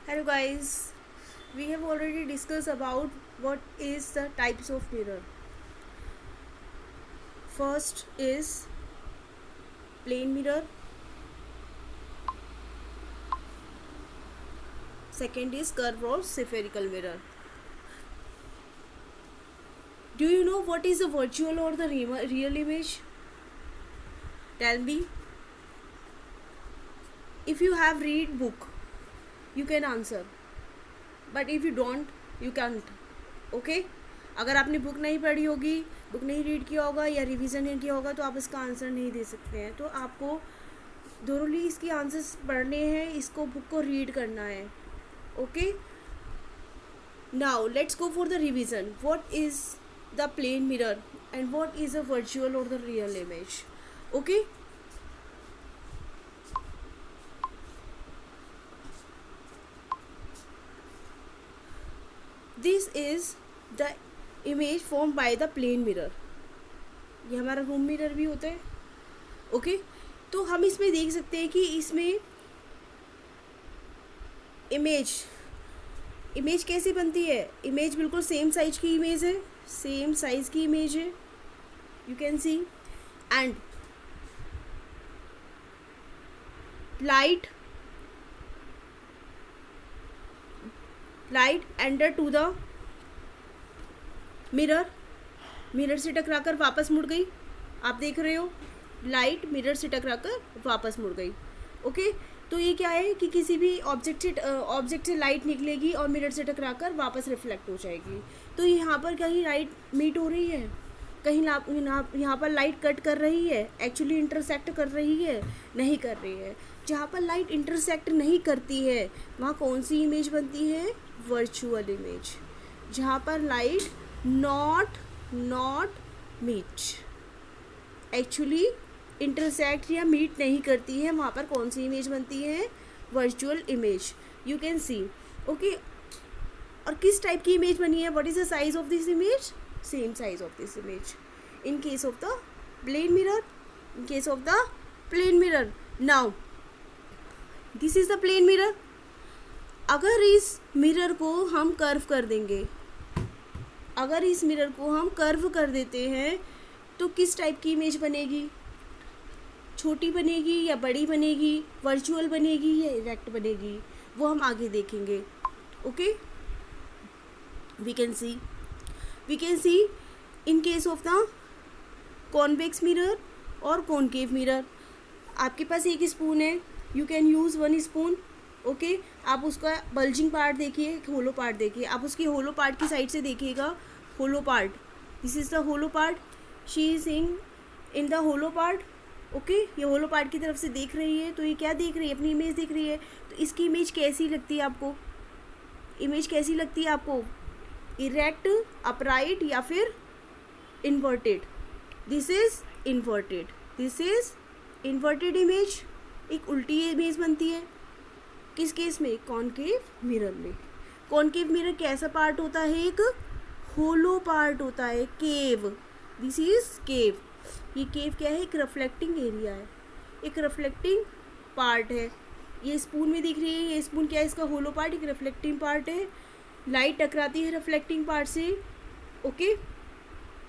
Hello guys, we have already discussed about what is the types of mirror. First is plane mirror, second is curve or spherical mirror. Do you know what is the virtual or the real image? Tell me. If you have read book, you can answer. But if you don't, you can't. Okay? अगर आपने book नहीं पढ़ी होगी, book नहीं read किया होगा या revision नहीं किया होगा तो आप इसका आंसर नहीं दे सकते हैं. तो आपको दोनों इसके आंसर्स पढ़ने हैं, इसको बुक को रीड करना है. Okay, now let's go for the revision. What is the plane mirror and what is a virtual और the real image. Okay, this is the image form by the plane mirror. ये हमारा room mirror भी होता है. Okay, तो हम इसमें देख सकते हैं कि इसमें इमेज कैसी बनती है. इमेज बिल्कुल सेम साइज की इमेज है, सेम साइज की इमेज है. You can see and light enter to the mirror से टकराकर वापस मुड़ गई. आप देख रहे हो, लाइट मिरर से टकराकर वापस मुड़ गई. ओके, तो ये क्या है कि किसी भी ऑब्जेक्ट से लाइट निकलेगी और मिरर से टकराकर वापस रिफ्लेक्ट हो जाएगी. तो यहाँ पर कहीं लाइट मीट हो रही है, कहीं यहाँ पर लाइट कट कर रही है, एक्चुअली इंटरसेक्ट कर रही है, नहीं कर रही है. जहाँ पर लाइट इंटरसेक्ट नहीं करती है वहाँ कौन सी इमेज बनती है. Virtual image. जहाँ पर light not meet, actually intersect या मीट नहीं करती है, वहाँ पर कौन सी इमेज बनती है. Virtual image. You can see. Okay, और किस टाइप की इमेज बनी है. What is the size of this image. Same size of this image in case of the plane mirror. In case of the plane mirror. Now this is the plane mirror. अगर इस mirror को हम curve कर देंगे, अगर इस mirror को हम कर्व कर देते हैं तो किस टाइप की इमेज बनेगी. छोटी बनेगी या बड़ी बनेगी, वर्चुअल बनेगी या इरेक्ट बनेगी, वो हम आगे देखेंगे. Okay, we can see in case of the convex mirror और कॉनकेव मिरर. आपके पास एक स्पून है, you can use one spoon. Okay, आप उसका बल्जिंग पार्ट देखिए, होलो पार्ट देखिए. आप उसकी होलो पार्ट की साइड से देखिएगा. Hollow part, this is the hollow part. She is seeing in the hollow part. Okay, ये होलो पार्ट की तरफ से देख रही है. तो ये क्या देख रही है, अपनी इमेज देख रही है. तो इसकी इमेज कैसी लगती है आपको. इमेज कैसी लगती है आपको. इरेक्ट, अपराइट या फिर inverted. This is inverted. This is inverted image. एक उल्टी इमेज बनती है. किस केस में. कॉनकेव मिरर में. कॉनकेव मिरर कैसा पार्ट होता है. एक होलो पार्ट होता है, केव. दिस इज केव. ये केव क्या है. एक रिफ्लेक्टिंग एरिया है, एक रिफ्लेक्टिंग पार्ट है. ये स्पून में दिख रही है, ये स्पून क्या है, इसका होलो पार्ट एक रिफ्लेक्टिंग पार्ट है. लाइट टकराती है रिफ्लेक्टिंग पार्ट से. ओके,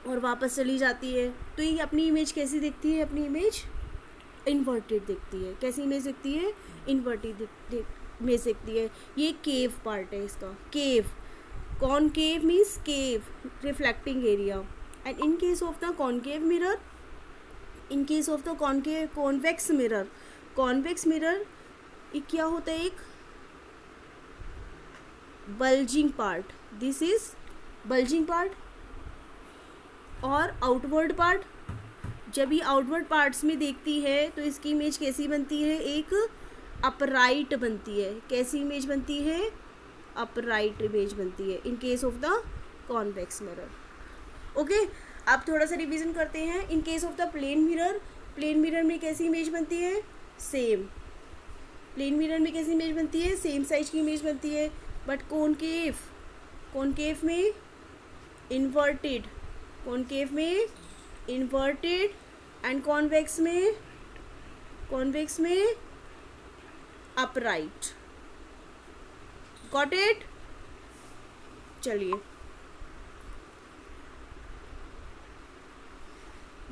और वापस चली जाती है. तो ये अपनी इमेज कैसी दिखती है. अपनी इमेज इन्वर्टेड दिखती है. कैसी इमेज दिखती है. इन्वर्टेड इमेज दिखती है. ये केव पार्ट है इसका. Cave, concave means cave, reflecting area. And in case of the concave mirror, in case of the convex mirror, convex mirror ये क्या होता है. एक bulging part. This is bulging part. और आउटवर्ड पार्ट. जब ये आउटवर्ड पार्ट्स में देखती है तो इसकी इमेज कैसी बनती है. एक अपराइट बनती है. कैसी इमेज बनती है. अपराइट इमेज बनती है in case of the convex mirror. Okay, आप थोड़ा सा रिवीजन करते हैं. In case of the plane mirror, plane mirror में कैसी इमेज बनती है. सेम. प्लेन मिरर में कैसी इमेज बनती है. सेम साइज की इमेज बनती है. बट कॉनकेव, कॉनकेव में इन्वर्टेड, कॉनकेव में इन्वर्टेड. एंड कॉन्वेक्स में अपराइट. Got it? चलिए,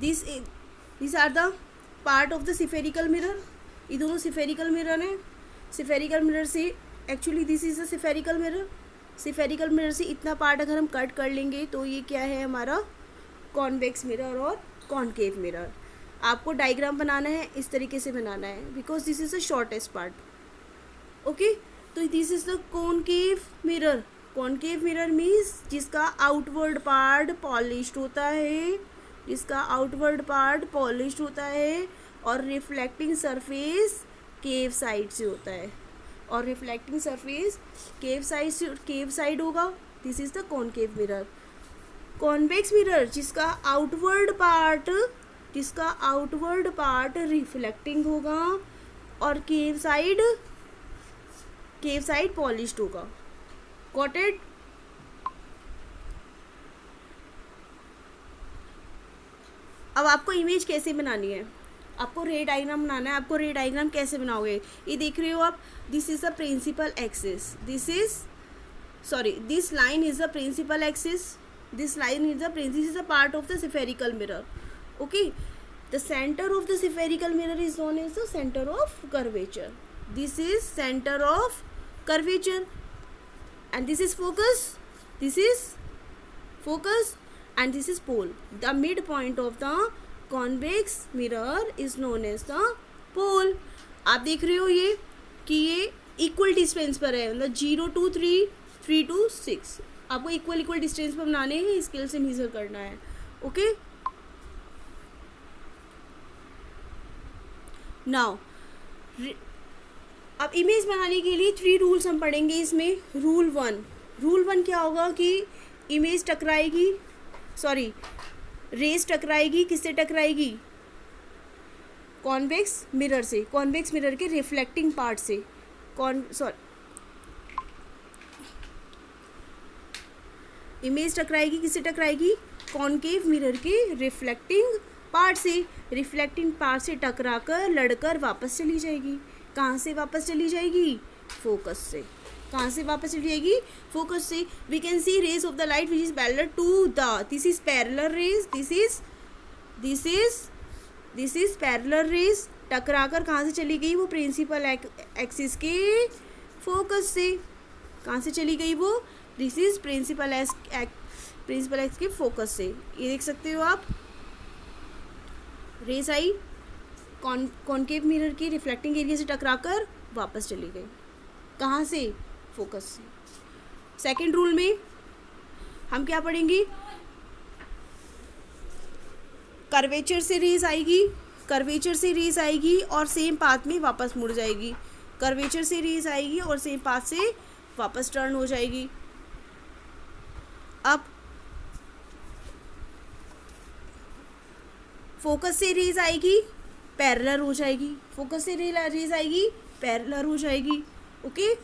this are the part of the spherical mirror. ये दोनों सिफेरिकल मिरर हैं। सिफेरिकल मिरर से actually this is a spherical mirror. Spherical mirror से इतना पार्ट अगर हम कट कर लेंगे तो ये क्या है हमारा कॉन्वेक्स मिरर और कॉनकेव मिरर। आपको डायग्राम बनाना है, इस तरीके से बनाना है, because this is the shortest part. Okay, तो this is the concave mirror. Concave mirror means जिसका आउटवर्ड पार्ट पॉलिश्ड होता है, जिसका आउटवर्ड पार्ट पॉलिश्ड होता है और रिफ्लेक्टिंग सरफेस केव साइड से होता है, और रिफ्लेक्टिंग सरफेस केव साइड होगा। This is the concave mirror. Convex mirror जिसका आउटवर्ड पार्ट रिफ्लेक्टिंग होगा और केव साइड पॉलिश्ड होगा। Got it? अब आपको इमेज कैसे बनानी है? आपको रे डायग्राम बनाना है। आपको रे डायग्राम कैसे बनाओगे? ये देख रहे हो आप, this is the principal axis, this line is the principal axis, this is a part of the spherical mirror. Okay, the center of the spherical mirror is known as the center of curvature. This is center of curvature, and this is focus, and this is pole. The midpoint of the convex mirror is known as the pole. आप देख रहे हो ये कि ये equal distance पर है, मतलब 0 to 3, 3 to 6। आपको इक्वल डिस्टेंस पर बनाने हैं, स्केल से मेजर करना है। ओके, नाउ अब इमेज बनाने के लिए 3 रूल्स हम पढ़ेंगे इसमें। रूल वन क्या होगा कि इमेज टकराएगी, रेस टकराएगी, किससे टकराएगी? कॉन्वेक्स मिरर से, कॉन्वेक्स मिरर के रिफ्लेक्टिंग पार्ट से। इमेज टकराएगी, किससे टकराएगी? कॉनकेव मिरर के रिफ्लेक्टिंग पार्ट से। रिफ्लेक्टिंग पार्ट से टकराकर लड़कर वापस चली जाएगी। कहाँ से वापस चली जाएगी? फोकस से। कहाँ से वापस चली जाएगी? फोकस से। We can see rays of the light which is parallel to the, this is parallel rays, this is parallel rays. टकराकर कहाँ से चली गई? वो प्रिंसिपल एक्सिस के फोकस से। कहाँ से चली गई वो? दिस इज प्रिंसिपल एक्स के फोकस से। ये देख सकते हो आप, रेस आई कॉनकेव मिरर की रिफ्लेक्टिंग एरिया से टकराकर वापस चली गई। कहाँ से? फोकस से। सेकंड रूल में हम क्या पढ़ेंगे? कर्वेचर से रेस आएगी और सेम पाथ में वापस मुड़ जाएगी। कर्वेचर से रेस आएगी और सेम पाथ से वापस टर्न हो जाएगी। अब फोकस से रेज आएगी, पैरेलल हो जाएगी। फोकस से रेज आएगी, पैरेलल हो जाएगी। ओके,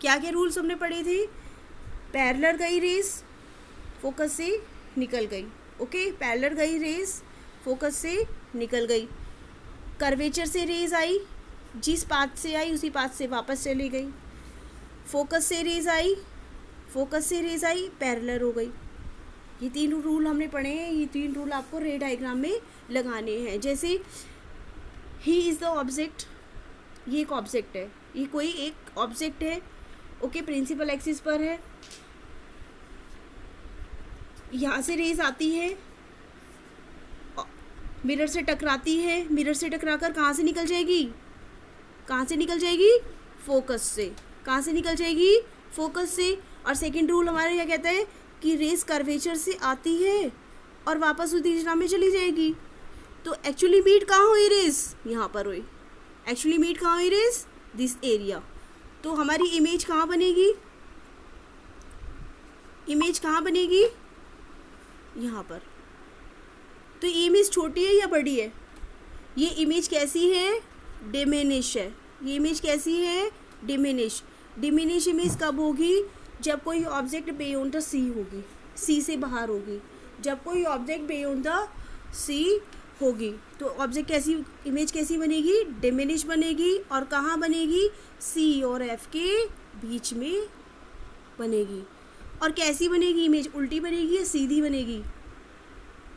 क्या क्या रूल्स हमने पढ़े थे? पैरेलल गई रेस, फोकस से निकल गई। ओके, पैरेलल गई रेस, फोकस से निकल गई। कर्वेचर से रेज आई, जिस पाथ से आई उसी पाथ से वापस चली गई। फोकस से रेज आई, पैरेलल हो गई। ये 3 रूल हमने पढ़े हैं। ये 3 रूल आपको रे डायग्राम में लगाने हैं। जैसे ही इज़ द ऑब्जेक्ट, ये एक ऑब्जेक्ट है, ये कोई एक ऑब्जेक्ट है। ओके, प्रिंसिपल एक्सिस पर है। यहाँ से रेज आती है, मिरर से टकराती है, मिरर से टकराकर कहाँ से निकल जाएगी? फोकस से। कहाँ से निकल जाएगी? फोकस से। और सेकंड रूल हमारा क्या कहता है कि रेस कर्वेचर से आती है और वापस उसी दिशा में चली जाएगी। तो एक्चुअली मीट कहाँ हुई रेस? यहाँ पर हुई। एक्चुअली मीट कहाँ हुई रेस? This area. तो हमारी इमेज कहाँ बनेगी? यहाँ पर। तो ये इमेज छोटी है या बड़ी है? ये इमेज कैसी है? डिमिनिश है। ये इमेज कैसी है? डिमिनिश इमेज कब होगी? जब कोई ऑब्जेक्ट बियॉन्ड द सी होगी, सी से बाहर होगी। जब कोई ऑब्जेक्ट बियॉन्ड द सी होगी। तो ऑब्जेक्ट कैसी, इमेज कैसी बनेगी, डिमिनिश बनेगी। और कहाँ बनेगी, सी और एफ के बीच में बनेगी। और कैसी बनेगी इमेज, उल्टी बनेगी या सीधी बनेगी,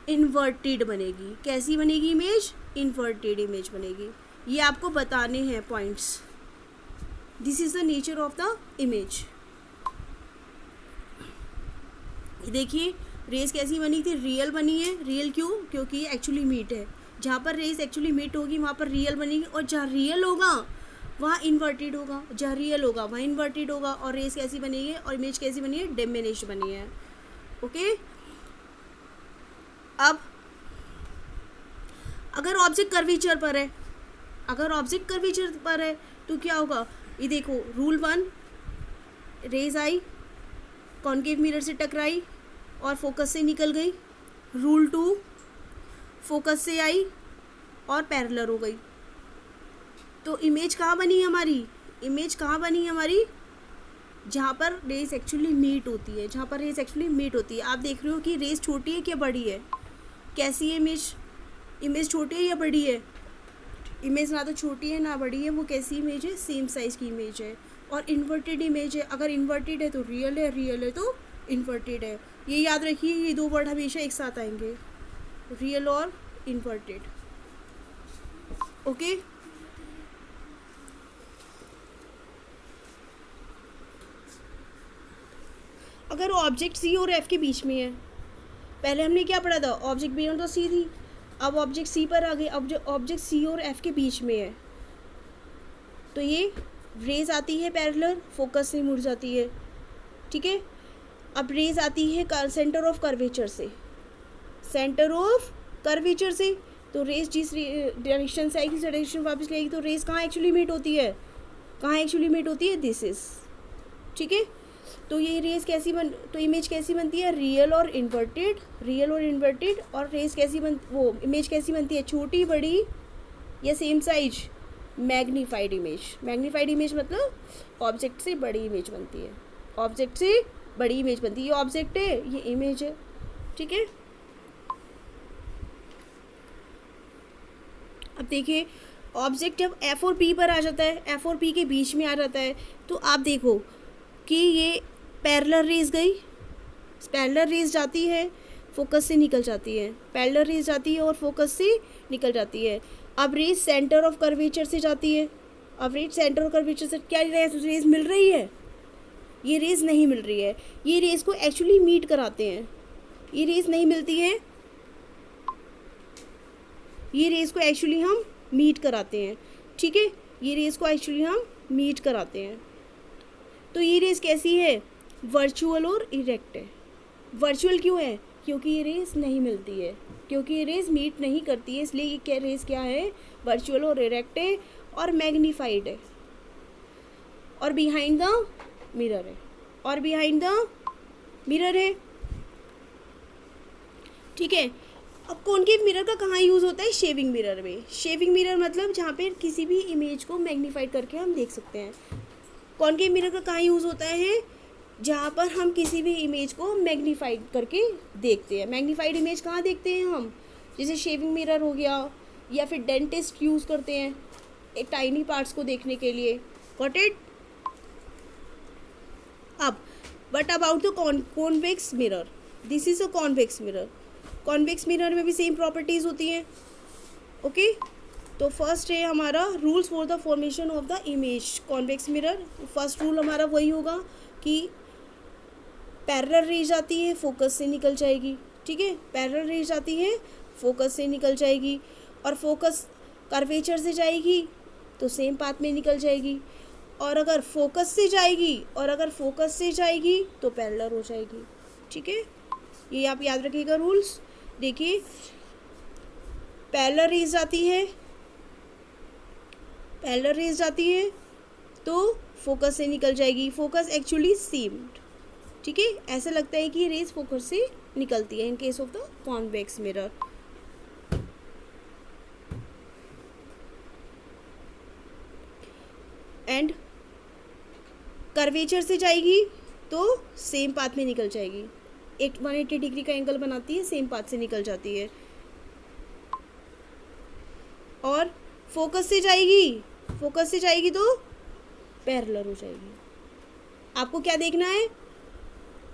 इन्वर्टेड बनेगी। कैसी बनेगी इमेज, इन्वर्टेड इमेज बनेगी। ये आपको बताने हैं points. This is the nature of the image. देखिए रेस कैसी बनी थी, रियल बनी है। रियल क्यों, क्योंकि ये एक्चुअली मीट है। जहाँ पर रेस एक्चुअली मीट होगी वहाँ पर रियल बनेगी, और जहाँ रियल होगा वहाँ इन्वर्टेड होगा, जहाँ रियल होगा वहाँ इन्वर्टेड होगा। और रेस कैसी बनी है और इमेज कैसी बनी है, डिमिनिश बनी है। ओके, अब अगर ऑब्जेक्ट कर्वेचर पर है, अगर ऑब्जेक्ट कर्वेचर पर है तो क्या होगा, ये देखो रूल 1, रेज आई, कॉन्केव मिरर से टकराई और फोकस से निकल गई। रूल 2, फोकस से आई और पैरेलल हो गई। तो इमेज कहाँ बनी हमारी, इमेज कहाँ बनी हमारी, जहाँ पर रेस एक्चुअली मीट होती है, जहाँ पर रेस एक्चुअली मीट होती है। आप देख रहे हो कि रेस छोटी है क्या बड़ी है, कैसी है इमेज, इमेज छोटी है या बड़ी है, इमेज ना तो छोटी है ना बड़ी है, वो कैसी इमेज है, सेम साइज़ की इमेज है। और इन्वर्टेड इमेज है, अगर इन्वर्टेड है तो रियल है, रियल है तो इन्वर्टेड है। ये याद रखिए, ये दो वर्ड हमेशा एक साथ आएंगे, रियल और इन्वर्टेड। ओके, अगर ऑब्जेक्ट सी और एफ के बीच में है, पहले हमने क्या पढ़ा था, ऑब्जेक्ट बी तो सी थी, अब ऑब्जेक्ट सी पर आ गए। अब जो ऑब्जेक्ट सी और एफ के बीच में है तो ये रेज आती है पैरेलल, फोकस से मुड़ जाती है। ठीक है, अब रेज आती है सेंटर ऑफ कर्वेचर से, सेंटर ऑफ कर्वेचर से। तो रेस जिस डायरेक्शन से आएगी उस डायरेक्शन वापस लेगी। तो रेस कहाँ एक्चुअली मीट होती है, कहाँ एक्चुअली मीट होती है, दिस इज। ठीक है, तो ये रेस कैसी तो इमेज कैसी बनती है, रियल और इन्वर्टेड, रियल और इन्वर्टेड। और रेस कैसी वो इमेज कैसी बनती है, छोटी बड़ी या same size, magnified image. Magnified image मतलब ऑब्जेक्ट से बड़ी इमेज बनती है, ऑब्जेक्ट से बड़ी इमेज बनती है। ये ऑब्जेक्ट है, ये इमेज है। ठीक है, अब देखिए ऑब्जेक्ट जब एफ और पी पर आ जाता है, एफ और पी के बीच में आ जाता है, तो आप देखो कि ये पैरेलल रेस गई, पैरेलल रेस जाती है, फोकस से निकल जाती है, पैरेलल रेस जाती है और फोकस से निकल जाती है। अब रेस सेंटर ऑफ कर्वेचर से जाती है, अब रेस सेंटर ऑफ कर्वेचर से क्या रेस मिल रही है, ये रेस नहीं मिल रही है। ये रेस को एक्चुअली मीट कराते हैं, ये रेस नहीं मिलती है, ये रेस को एक्चुअली हम मीट कराते हैं। ठीक है, ये रेस को एक्चुअली हम मीट कराते हैं। तो ये रेस कैसी है, वर्चुअल और इरेक्ट है। वर्चुअल क्यों है, क्योंकि ये रेस नहीं मिलती है, क्योंकि ये रेस मीट नहीं करती है, इसलिए ये रेस क्या है, वर्चुअल और इरेक्ट है और मैग्नीफाइड है और बिहाइंड द मिरर है, और बिहाइंड द मिरर है। ठीक है, अब कॉनकेव मिरर का कहाँ यूज़ होता है, शेविंग मिरर में। शेविंग मिरर मतलब जहाँ पे किसी भी इमेज को मैग्नीफाइड करके हम देख सकते हैं। कॉनकेव मिरर का कहाँ यूज़ होता है, जहाँ पर हम किसी भी इमेज को मैग्नीफाइड करके देखते हैं। मैग्नीफाइड इमेज कहाँ देखते हैं हम, जैसे शेविंग मिरर हो गया, या फिर डेंटिस्ट यूज़ करते हैं एक टाइनी पार्ट्स को देखने के लिए। Got it. अब but about the convex mirror, this is a convex mirror. Convex mirror में भी सेम प्रॉपर्टीज़ होती हैं। ओके, तो फर्स्ट है हमारा rules for the formation of the image convex mirror. First rule हमारा वही होगा कि पैरेलल रेज आती है, फोकस से निकल जाएगी। ठीक है, पैरेलल रेज आती है, फोकस से निकल जाएगी, और फोकस कर्वेचर से जाएगी तो सेम पाथ में निकल जाएगी, और अगर फोकस से जाएगी तो पैरेलल हो जाएगी। ठीक है, ये आप याद रखिएगा रूल्स। देखिए पैरेलल रेज जाती है तो फोकस से निकल जाएगी, फोकस एक्चुअली सेम्ड। ठीक है, ऐसा लगता है कि रेज फोकस से निकलती है in case of the convex mirror. And curvature से जाएगी तो सेम पाथ में निकल जाएगी, एक 180 डिग्री का एंगल बनाती है, सेम पाथ से निकल जाती है। और फोकस से जाएगी, फोकस से जाएगी तो पैरेलल हो जाएगी। आपको क्या देखना है,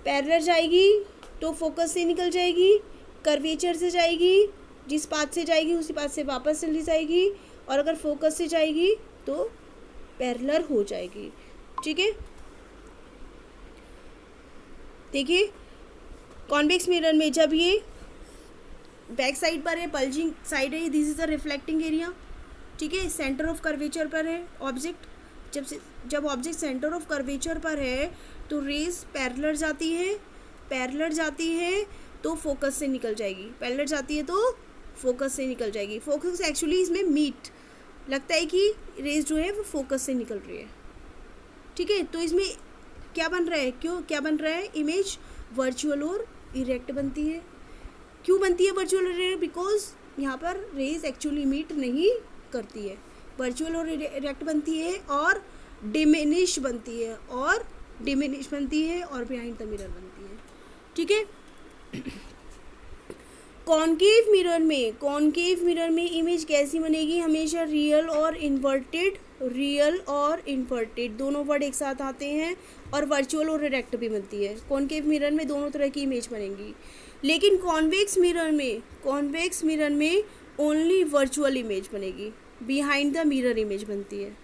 पैरेलल जाएगी तो फोकस से निकल जाएगी, कर्वेचर से जाएगी, जिस पाथ से जाएगी उसी पाथ से वापस चली जाएगी, और अगर फोकस से जाएगी तो पैरेलल हो जाएगी। ठीक है, देखिए कॉन्वेक्स मिरर में जब ये बैक साइड पर है, बल्जिंग साइड है, this is the reflecting area. ठीक है, सेंटर ऑफ कर्वेचर पर है ऑब्जेक्ट। जब ऑब्जेक्ट सेंटर ऑफ कर्वेचर पर है तो रेज पैरेलल जाती है, पैरेलल जाती है तो फोकस से निकल जाएगी, पैरेलल जाती है तो फोकस से निकल जाएगी। फोकस एक्चुअली इसमें मीट लगता है कि रेज जो है वो फोकस से निकल रही है। ठीक है, तो इसमें क्या बन रहा है, क्या बन रहा है, इमेज वर्चुअल और इरेक्ट बनती है। क्यों बनती है वर्चुअल और इरेक्ट, बिकॉज यहाँ पर रेज एक्चुअली मीट नहीं करती है। वर्चुअल और इरेक्ट बनती है और डिमिनिश बनती है, और डिमिनिश बनती है और बिहाइंड द मिरर बनती है। ठीक है, कॉनकेव मिरर में इमेज कैसी बनेगी, हमेशा रियल और इन्वर्टेड दोनों वर्ड एक साथ आते हैं, और वर्चुअल और इरेक्ट भी बनती है। कॉनकेव मिरर में दोनों तरह की इमेज बनेंगी, लेकिन कॉन्वेक्स मिरर में ओनली वर्चुअल इमेज बनेगी, बिहाइंड द मिरर इमेज बनती है।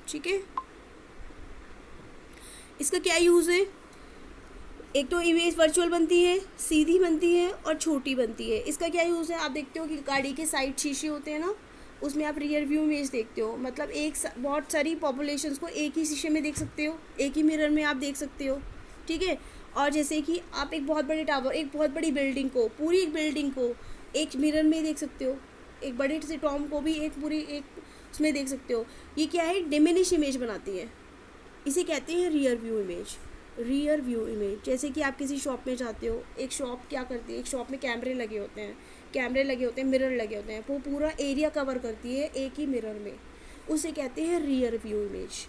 ठीक है, इसका क्या यूज़ है, एक तो इमेज वर्चुअल बनती है, सीधी बनती है और छोटी बनती है। इसका क्या यूज़ है, आप देखते हो कि गाड़ी के साइड शीशे होते हैं ना, उसमें आप रियर व्यू इमेज देखते हो, मतलब बहुत सारी पॉपुलेशंस को एक ही शीशे में देख सकते हो, एक ही मिरर में आप देख सकते हो। ठीक है, और जैसे कि आप एक बहुत बड़े टावर, एक बहुत बड़ी बिल्डिंग को, पूरी एक बिल्डिंग को एक मिरर में देख सकते हो, एक बड़े से टॉम को भी एक उसमें देख सकते हो। ये क्या है, डिमिनिश इमेज बनाती है, इसे कहते हैं रियर व्यू इमेज। जैसे कि आप किसी शॉप में जाते हो, एक शॉप क्या करती है, एक शॉप में कैमरे लगे होते हैं, मिरर लगे होते हैं, वो पूरा एरिया कवर करती है एक ही मिरर में, उसे कहते हैं रियर व्यू इमेज।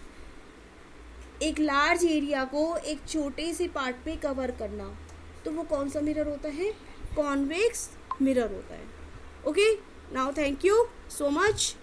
एक लार्ज एरिया को एक छोटे से पार्ट पे कवर करना, तो वो कौन सा मिरर होता है, कॉन्वेक्स मिरर होता है। Okay, now thank you so much.